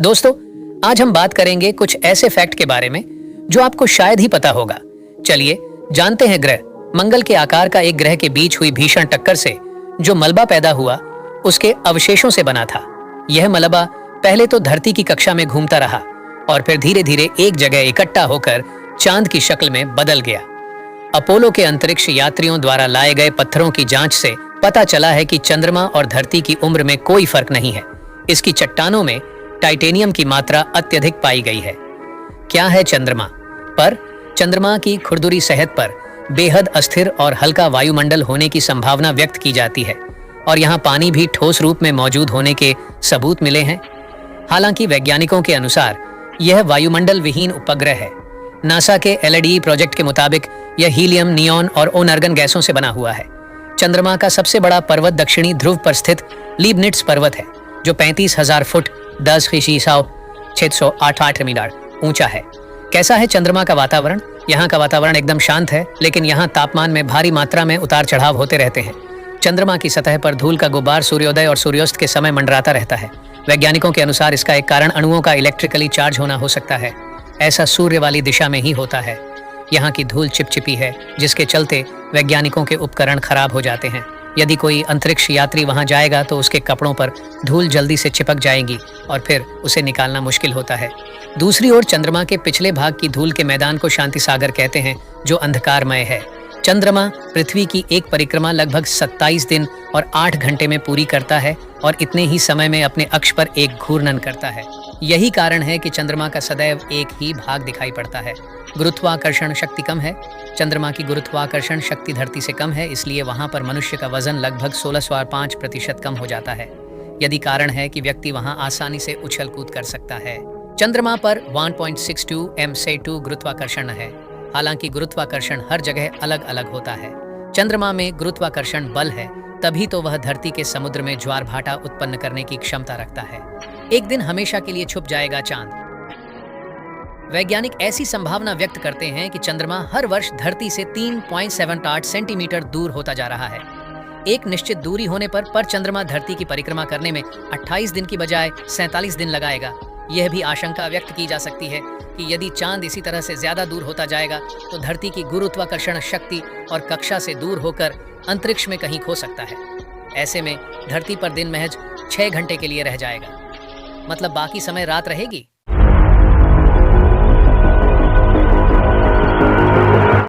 दोस्तों, आज हम बात करेंगे कुछ ऐसे फैक्ट के बारे में जो आपको शायद ही पता होगा। चलिए जानते हैं। ग्रह मंगल के आकार का एक ग्रह के बीच हुई भीषण टक्कर से जो मलबा पैदा हुआ उसके अवशेषों से बना था। यह मलबा पहले तो धरती की कक्षा में घूमता रहा और फिर धीरे धीरे एक जगह इकट्ठा होकर चांद की शक्ल में बदल गया। अपोलो के अंतरिक्ष यात्रियों द्वारा लाए गए पत्थरों की जांच से पता चला है कि चंद्रमा और धरती की उम्र में कोई फर्क नहीं है। इसकी चट्टानों में टाइटेनियम की मात्रा अत्यधिक पाई गई है। क्या है चंद्रमा? पर चंद्रमा की खुरदुरी सेहत पर बेहद अस्थिर और हल्का वायुमंडल होने की संभावना व्यक्त की जाती है और यहाँ पानी भी ठोस रूप में मौजूद होने के सबूत मिले हैं। हालांकि वैज्ञानिकों के अनुसार यह वायुमंडल विहीन उपग्रह है। नासा के LDE प्रोजेक्ट के मुताबिक यह हीलियम, नियॉन और ओनर्गन गैसों से बना हुआ है। चंद्रमा का सबसे बड़ा पर्वत दक्षिणी ध्रुव पर स्थित लीबनिट्ज पर्वत है जो 35,000 फुट 10,688 मीटर ऊंचा है। कैसा है चंद्रमा का वातावरण? यहाँ का वातावरण एकदम शांत है, लेकिन यहाँ तापमान में भारी मात्रा में उतार चढ़ाव होते रहते हैं। चंद्रमा की सतह पर धूल का गुब्बार सूर्योदय और सूर्यास्त के समय मंडराता रहता है। वैज्ञानिकों के अनुसार इसका एक कारण अणुओं का इलेक्ट्रिकली चार्ज होना हो सकता है। ऐसा सूर्य वाली दिशा में ही होता है। यहाँ की धूल चिपचिपी है, जिसके चलते वैज्ञानिकों के उपकरण खराब हो जाते हैं। यदि कोई अंतरिक्ष यात्री वहां जाएगा तो उसके कपड़ों पर धूल जल्दी से चिपक जाएगी और फिर उसे निकालना मुश्किल होता है। दूसरी ओर चंद्रमा के पिछले भाग की धूल के मैदान को शांति सागर कहते हैं, जो अंधकारमय है। चंद्रमा पृथ्वी की एक परिक्रमा लगभग 27 दिन और 8 घंटे में पूरी करता है और इतने ही समय में अपने अक्ष पर एक घूर्णन करता है। यही कारण है कि चंद्रमा का सदैव एक ही भाग दिखाई पड़ता है। गुरुत्वाकर्षण शक्ति कम है। चंद्रमा की गुरुत्वाकर्षण शक्ति धरती से कम है, इसलिए वहां पर मनुष्य का वजन लगभग 16.5% कम हो जाता है। यदि कारण है कि व्यक्ति वहां आसानी से उछल कूद कर सकता है। चंद्रमा पर 1.62 m/2 गुरुत्वाकर्षण है। हालांकि गुरुत्वाकर्षण हर जगह अलग अलग होता है। चंद्रमा में गुरुत्वाकर्षण बल है, तभी तो वह धरती के समुद्र में ज्वार भाटा उत्पन्न करने की क्षमता रखता है। एक दिन हमेशा के लिए छुप जाएगा चांद। वैज्ञानिक ऐसी संभावना व्यक्त करते हैं कि चंद्रमा हर वर्ष धरती से 3.78 सेंटीमीटर दूर होता जा रहा है। एक निश्चित दूरी होने पर चंद्रमा धरती की परिक्रमा करने में 28 दिन की बजाय 47 दिन लगाएगा। यह भी आशंका व्यक्त की जा सकती है कि यदि चांद इसी तरह से ज्यादा दूर होता जाएगा तो धरती की गुरुत्वाकर्षण शक्ति और कक्षा से दूर होकर अंतरिक्ष में कहीं खो सकता है। ऐसे में धरती पर दिन महज 6 घंटे के लिए रह जाएगा। मतलब बाकी समय रात रहेगी।